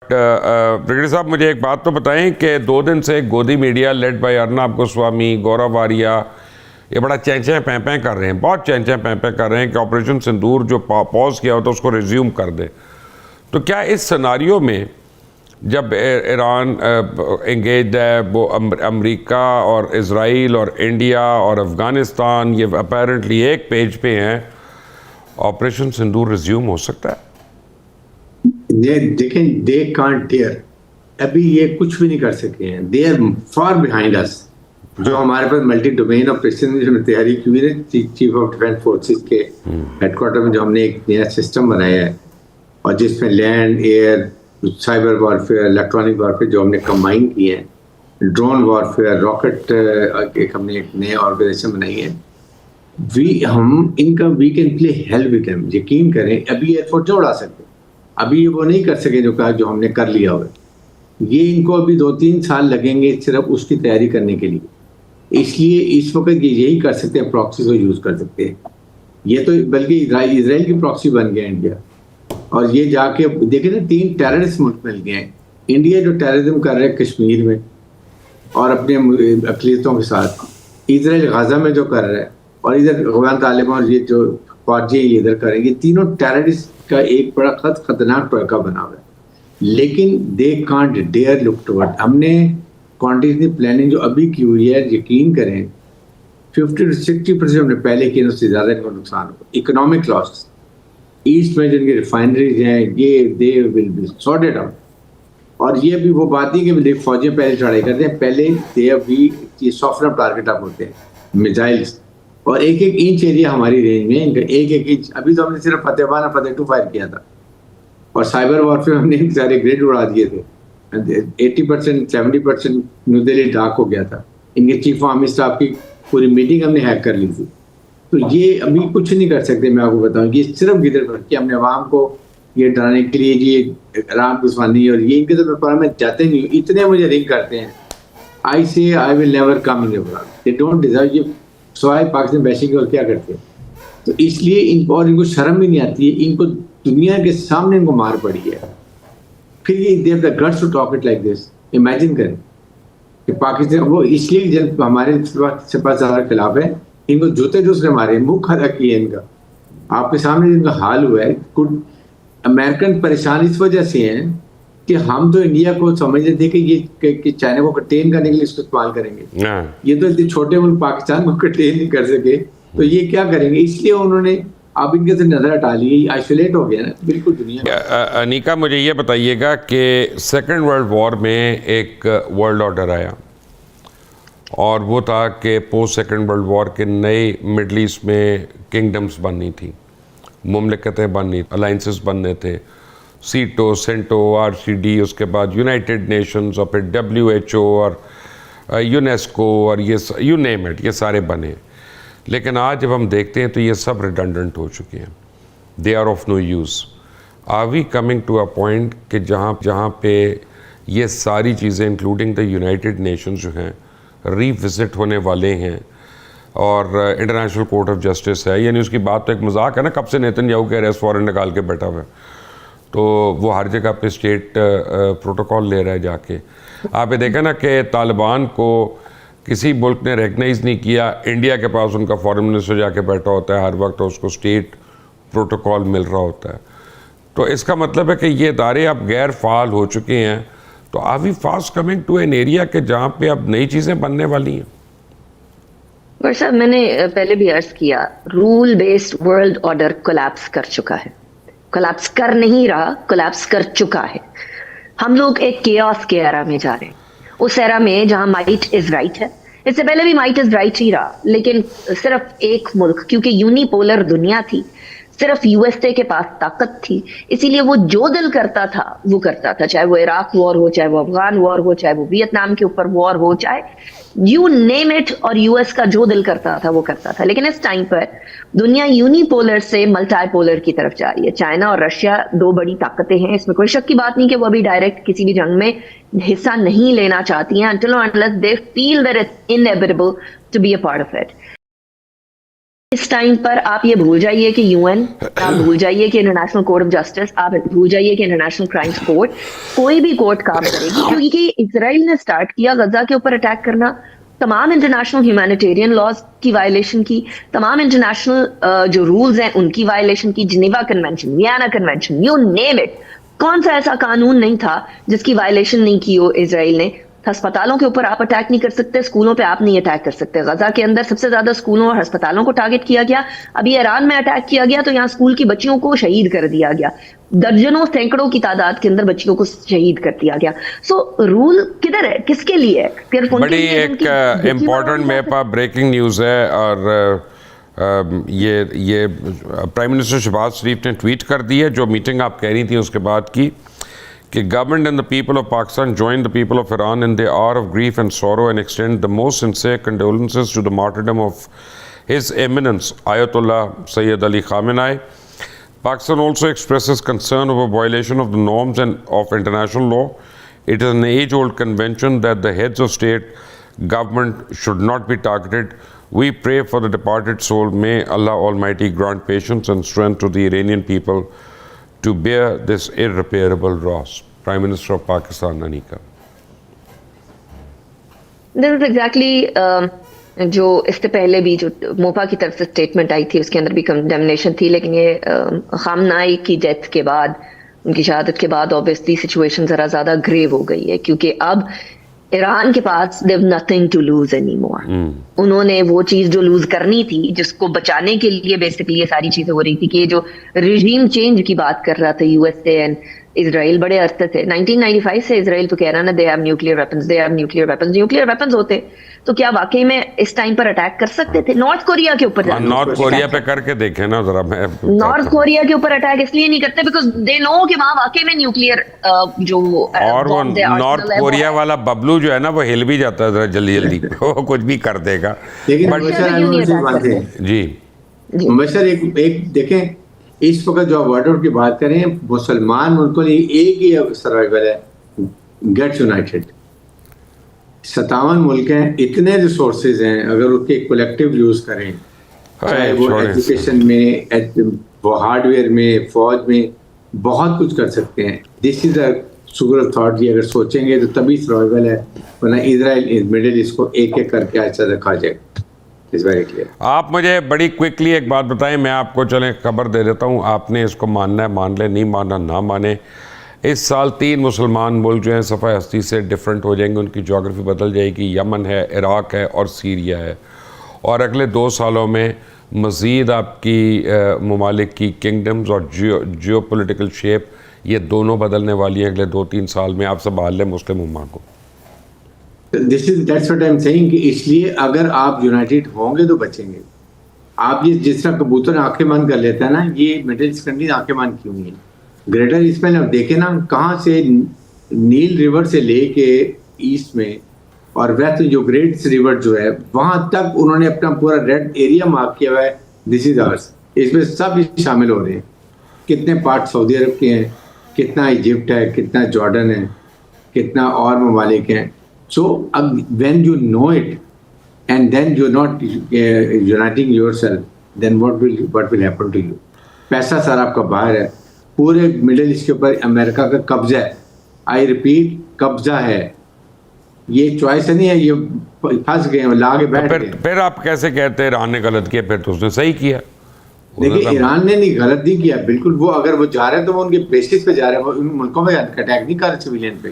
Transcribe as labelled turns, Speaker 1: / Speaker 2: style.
Speaker 1: Brigadier صاحب مجھے ایک بات تو بتائیں کہ 2 دن سے گودی media led by Arnab Goswami, Gaurav Arya یہ بڑا چینچیں پیں کر رہے ہیں، بہت چینچیں پیں کر رہے ہیں کہ آپریشن سندور جو پاز کیا ہوتا ہے اس کو ریزیوم کر دیں. تو کیا اس سناریو میں جب ایران انگیجڈ ہے، وہ امریکہ اور اسرائیل اور انڈیا اور افغانستان یہ اپیرنٹلی ایک پیج پہ ہیں، آپریشن سندور ریزیوم ہو سکتا ہے؟
Speaker 2: دیکھیں دے کانٹ ڈیئر، ابھی یہ کچھ بھی نہیں کر سکے ہیں. دے آر فار بیہائنڈ اس. جو ہمارے پاس ملٹی ڈومین آپریشن جو تیاری کی ہوئی ہے چیف آف ڈیفینس فورسز کے ہیڈ کوارٹر میں، جو ہم نے ایک نیا سسٹم بنایا ہے اور جس میں land, air, cyber warfare, electronic warfare جو ہم نے کمبائن کیے ہیں، ڈرون وارفیئر، راکٹ، ایک ہم نے ایک نیا آرگنائزیشن بنائی ہے. ہم ان کا we can play help with them. یقین کریں ابھی ایئر فورس جو اڑا سکتے، ابھی وہ نہیں کر سکے جو کہا جو ہم نے کر لیا ہوگا. یہ ان کو ابھی 2-3 سال لگیں گے صرف اس کی تیاری کرنے کے لیے. اس لیے اس وقت یہ یہی کر سکتے ہیں، پراکسی کو یوز کر سکتے ہیں. یہ تو بلکہ اسرائیل کی پراکسی بن گیا انڈیا. اور یہ جا کے دیکھیں نا 3 ٹیررسٹ ملک مل گئے ہیں. انڈیا جو ٹیررزم کر رہے ہیں کشمیر میں اور اپنے اقلیتوں کے ساتھ، اسرائیل غزہ میں جو کر رہا ہے، اور ادھر افغان طالبان اور یہ جو فوجی یہ ادھر کریں، یہ تینوں ٹیررسٹ کا ایک بڑا خطرناک ٹوئکا بنا ہوا ہے. لیکن they can't dare look toward. ہم نے کانٹینجنسی پلاننگ جو ابھی کی ہوئی ہے، یقین کریں 50-60% ہم نے پہلے کیے، اس سے زیادہ ان کو نقصان ہو. اکنامک لاس ایسٹ میں جن کی ریفائنریز ہیں یہ دے ول بی سارٹڈ آؤٹ. اور یہ بھی وہ بات نہیں کہ فوجیں پہلے چڑھائی کرتے ہیں، پہلے دے ابھی یہ سافٹ ٹارگیٹ آپ ہوتے ہیں میزائلس، اور ایک انچ ایریا ہماری رینج میں ان کا ایک انچ. ابھی تو ہم نے صرف فتح 1 اور فتح 2 فائر کیا تھا، اور سائبر وارفیئر ہم نے سارے گریڈ اڑا دیے تھے. 80% 70% نیو دہلی ڈاک ہو گیا تھا. ان کے چیف آرمی اسٹاف کی پوری میٹنگ ہم نے ہیک کر لی تھی. تو یہ ابھی کچھ نہیں کر سکتے. میں آپ کو بتاؤں یہ صرف گدر پر کہ ہم نے عوام کو یہ ڈرانے کے لیے یہ رام گوسوانی اور یہ ان کے تو میں جاتے نہیں ہوں، اتنے مجھے رنگ کرتے ہیں. آئی سے I will never come in your they don't deserve. یہ سوائے پاکستان بیشنگ اور کیا کرتے ہیں. تو اس لیے ان کو، اور ان کو شرم بھی نہیں آتی ہے، ان کو دنیا کے سامنے ان کو مار پڑی ہے. پھر یہ they have the guts to talk it like this. Imagine کریں کہ پاکستان وہ اس لیے جب ہمارے سپاہ سالار کے خلاف ہے، ان کو جوتے جو اس نے مارے، منہ کھڑا کیا ان کا. آپ کے سامنے ان کا حال ہوا ہے. امریکن پریشان اس وجہ سے ہیں کہ ہم تو انڈیا کو سمجھتے تھے کہ یہ کہ چائنا کو کنٹین کرنے کے لیے اس کو استعمال کریں گے. یہ تو اتنے چھوٹے ملک پاکستان کو کنٹین نہیں کر سکے، تو یہ کیا کریں گے. اس لیے انہوں نے اب ان کے سے نظر ہٹا لی، آئسولیٹ ہو گیا نا بالکل دنیا.
Speaker 1: انیکا مجھے یہ بتائیے گا کہ سیکنڈ ورلڈ وار میں ایک ورلڈ آرڈر آیا، اور وہ تھا کہ پوسٹ سیکنڈ ورلڈ وار کے نئے مڈل ایسٹ میں کنگڈمز بننی تھیں، مملکتیں بننی، الائنسز بننے تھے، سیٹو، سینٹو، RCD، اس کے بعد یونائٹڈ نیشنز، اور پھر WHO اور یونیسکو اور یہ یو نیم اٹ، یہ سارے بنے. لیکن آج جب ہم دیکھتے ہیں تو یہ سب ریڈنڈنٹ ہو چکے ہیں. They are of no use. Are we coming to a point کہ جہاں پہ یہ ساری چیزیں انکلوڈنگ دا یونائٹڈ نیشنز جو ہیں ری وزٹ ہونے والے ہیں، اور انٹرنیشنل کورٹ آف جسٹس ہے. یعنی اس کی بات تو ایک مذاق ہے نا، کب سے نیتن یاہو کے اریسٹ وارنٹ نکال کے بیٹھا ہوا ہے، تو وہ ہر جگہ پہ اسٹیٹ پروٹوکول لے رہا ہے جا کے. آپ یہ دیکھیں نا کہ طالبان کو کسی ملک نے ریکگنائز نہیں کیا، انڈیا کے پاس ان کا فارن منسٹر جا کے بیٹھا ہوتا ہے ہر وقت، اس کو اسٹیٹ پروٹوکول مل رہا ہوتا ہے. تو اس کا مطلب ہے کہ یہ ادارے اب غیر فعال ہو چکے ہیں. تو are we fast coming to an area کہ جہاں پہ اب نئی چیزیں بننے والی ہیں؟
Speaker 3: صاحب میں نے پہلے بھی عرض کیا، rule based world order collapse کر چکا ہے. کولیپس کر نہیں رہا، کولیپس کر چکا ہے. ہم لوگ ایک کیوس کے ایرا میں جا رہے ہیں، اس ایرا میں جہاں مائٹ از رائٹ ہے. اس سے پہلے بھی مائٹ از رائٹ ہی رہا، لیکن صرف ایک ملک، کیونکہ یونی پولر دنیا تھی، صرف USA کے پاس طاقت تھی، اسی لیے وہ جو دل کرتا تھا وہ کرتا تھا. چاہے وہ عراق وار ہو، چاہے وہ افغان وار ہو، چاہے وہ ویتنام کے اوپر وار ہو، چاہے یو نیم اٹ، اور US کا جو دل کرتا تھا وہ کرتا تھا. لیکن اس ٹائم پر دنیا یونی پولر سے ملٹی پولر کی طرف جا رہی ہے. چائنا اور رشیا 2 بڑی طاقتیں ہیں، اس میں کوئی شک کی بات نہیں کہ وہ ابھی ڈائریکٹ کسی بھی جنگ میں حصہ نہیں لینا چاہتی ہیں until or unless they feel that it's inevitable to be a part of it. اس ٹائم پر آپ یہ بھول جائیے کہ یو این، آپ بھول جائیے کہ انٹرنیشنل کورٹ آف جسٹس، آپ بھول جائیے کہ انٹرنیشنل کرائمس کورٹ، کوئی بھی کورٹ کام کرے گی، کیونکہ اسرائیل نے سٹارٹ کیا غزہ کے اوپر اٹیک کرنا، تمام انٹرنیشنل ہیومینیٹیرین لاز کی وائلیشن کی، تمام انٹرنیشنل جو رولز ہیں ان کی وائلیشن کی، Geneva convention, Vienna convention, you name it, کون سا ایسا قانون نہیں تھا جس کی وائلیشن نہیں کی ہو اسرائیل نے. ہسپتالوں کے اوپر آپ اٹیک نہیں کر سکتے، اسکولوں پہ آپ نہیں اٹیک کر سکتے. غزہ کے اندر سب سے زیادہ اسکولوں اور ہسپتالوں کو ٹارگٹ کیا گیا. ابھی ایران میں اٹیک کیا گیا تو یہاں اسکول کی بچیوں کو شہید کر دیا گیا، درجنوں سینکڑوں کی تعداد کے اندر بچیوں کو شہید کر دیا گیا. سو رول کدھر ہے، کس کے لیے ہے؟ صرف ان کے
Speaker 1: بڑی
Speaker 3: لیے
Speaker 1: ایک امپورٹنٹ میرے پاس بریکنگ نیوز ہے، اور یہ پرائم منسٹر شہباز شریف نے ٹویٹ کر دی ہے، جو میٹنگ آپ کہہ رہی تھیں اس کے بعد کی، کہ government and the people of Pakistan join the people of Iran in the hour of grief and sorrow and extend the most sincere condolences to the martyrdom of His Eminence Ayatollah Sayyid Ali Khamenei. Pakistan also expresses concern over violation of the norms and of international law. It is an age-old convention that the heads of state government should not be targeted. We pray for the departed soul. May Allah Almighty grant patience and strength to the Iranian people to bear this irreparable loss. Prime Minister of Pakistan, Anika.
Speaker 3: This is exactly جو اس سے پہلے بھی جو موپا کی طرف سے statement آئی تھی اس کے اندر بھی کنڈیمنیشن تھی، لیکن یہ خامنائی کی ڈیتھ کے بعد، ان کی شہادت کے بعد obviously سچویشن ذرا زیادہ گریو ہو گئی ہے، کیونکہ اب ایران کے پاس they have nothing to lose anymore. انہوں نے وہ چیز جو لوز کرنی تھی، جس کو بچانے کے لیے بیسکلی یہ ساری چیزیں ہو رہی تھی، کہ یہ جو رژیم چینج کی بات کر رہا تھا U S A and Israel بڑے عرصے سے، 1995 سے اسرائیل تو کہہ رہا نا they have nuclear weapons, they have nuclear weapons. nuclear weapons ہوتے تو کیا واقعی میں اس ٹائم پر اٹیک کر سکتے تھے؟ نارتھ کوریا کے اوپر،
Speaker 1: نارتھ کوریا پہ کر کے دیکھیں نا ذرا. میں
Speaker 3: نارتھ کوریا کے اوپر اٹیک اس لیے نہیں کرتے بیکاز دے نو کہ وہاں واقعی میں نیوکلیئر جو،
Speaker 1: اور وہ نارتھ کوریا والا ببلو جو ہے نا وہ ہل بھی جاتا ہے ذرا جلدی جلدی، وہ کچھ بھی کر دے گا. جی
Speaker 2: مبشر ایک دیکھیں، اس وقت جو وارڈ کی بات کریں، مسلمان ملکوں نے ایک ہی سروائیول ہے، گیٹ یونائٹڈ. 57 ملک ہیں، اتنے ریسورسز ہیں، اگر اس کے کولیکٹیو یوز کریں، چاہے وہ ایجوکیشن میں، وہ ہارڈ ویئر میں، فوج میں، بہت کچھ کر سکتے ہیں. دس از اے سکول آف تھاٹ. اگر سوچیں گے تو تبھی سروائیول ہے، ورنہ اسرائیل مڈل ایسٹ کو ایک ایک کر کے ایسا رکھا جائے.
Speaker 1: آپ مجھے بڑی کوئکلی ایک بات بتائیں، میں آپ کو چلیں خبر دے دیتا ہوں، آپ نے اس کو ماننا ہے مان لیں، نہیں ماننا نہ مانیں. اس سال 3 مسلمان ملک جو ہیں صفحہ ہستی سے ڈیفرنٹ ہو جائیں گے، ان کی جغرافی بدل جائے گی. یمن ہے، عراق ہے اور سیریا ہے. اور اگلے 2 سالوں میں مزید آپ کی ممالک کی کنگڈمز اور جیو پولیٹیکل شیپ، یہ دونوں بدلنے والی ہیں اگلے 2-3 سال میں. آپ سنبھال لیں مسلم امہ کو.
Speaker 2: That's what I'm saying کہ اس لیے اگر آپ یونائٹڈ ہوں گے تو بچیں گے. آپ یہ جس طرح کبوتر آنکھیں بند کر لیتا ہے نا، یہ مڈل ایسٹ کنٹریز آنکھیں بند کیوں نہیں ہیں؟ گریٹر ایسٹ میں آپ دیکھیں نا، کہاں سے نیل ریور سے لے کے ایسٹ میں اور ویسٹ میں جو گریٹ ریور جو ہے وہاں تک انہوں نے اپنا پورا ریڈ ایریا مارک کیا ہوا ہے. دس از آورس. اس میں سب شامل ہو رہے ہیں. کتنے پارٹ سعودی عرب کے ہیں، کتنا ایجپٹ ہے، کتنا جارڈن ہے، کتنا اور ممالک ہیں. So when you know it and then you're not uniting yourself, then what will happen to you? پیسہ سارا آپ کا باہر ہے، پورے مڈل ایسٹ کے اوپر امریکہ کا قبضہ ہے. آئی ریپیٹ، قبضہ ہے. یہ چوائس نہیں ہے، یہ پھنس گئے ہیں، لا کے بیٹھ گئے.
Speaker 1: پھر آپ کیسے کہتے ہیں ایران نے غلط کیا؟ پھر تو اس نے صحیح کیا.
Speaker 2: دیکھیں ایران نے نہیں غلط نہیں کیا بالکل. وہ اگر وہ جا رہے ہیں تو وہ ان کے بیسس پہ جا رہے ہیں، وہ ان ملکوں میں اٹیک نہیں کر رہے سویلین پہ.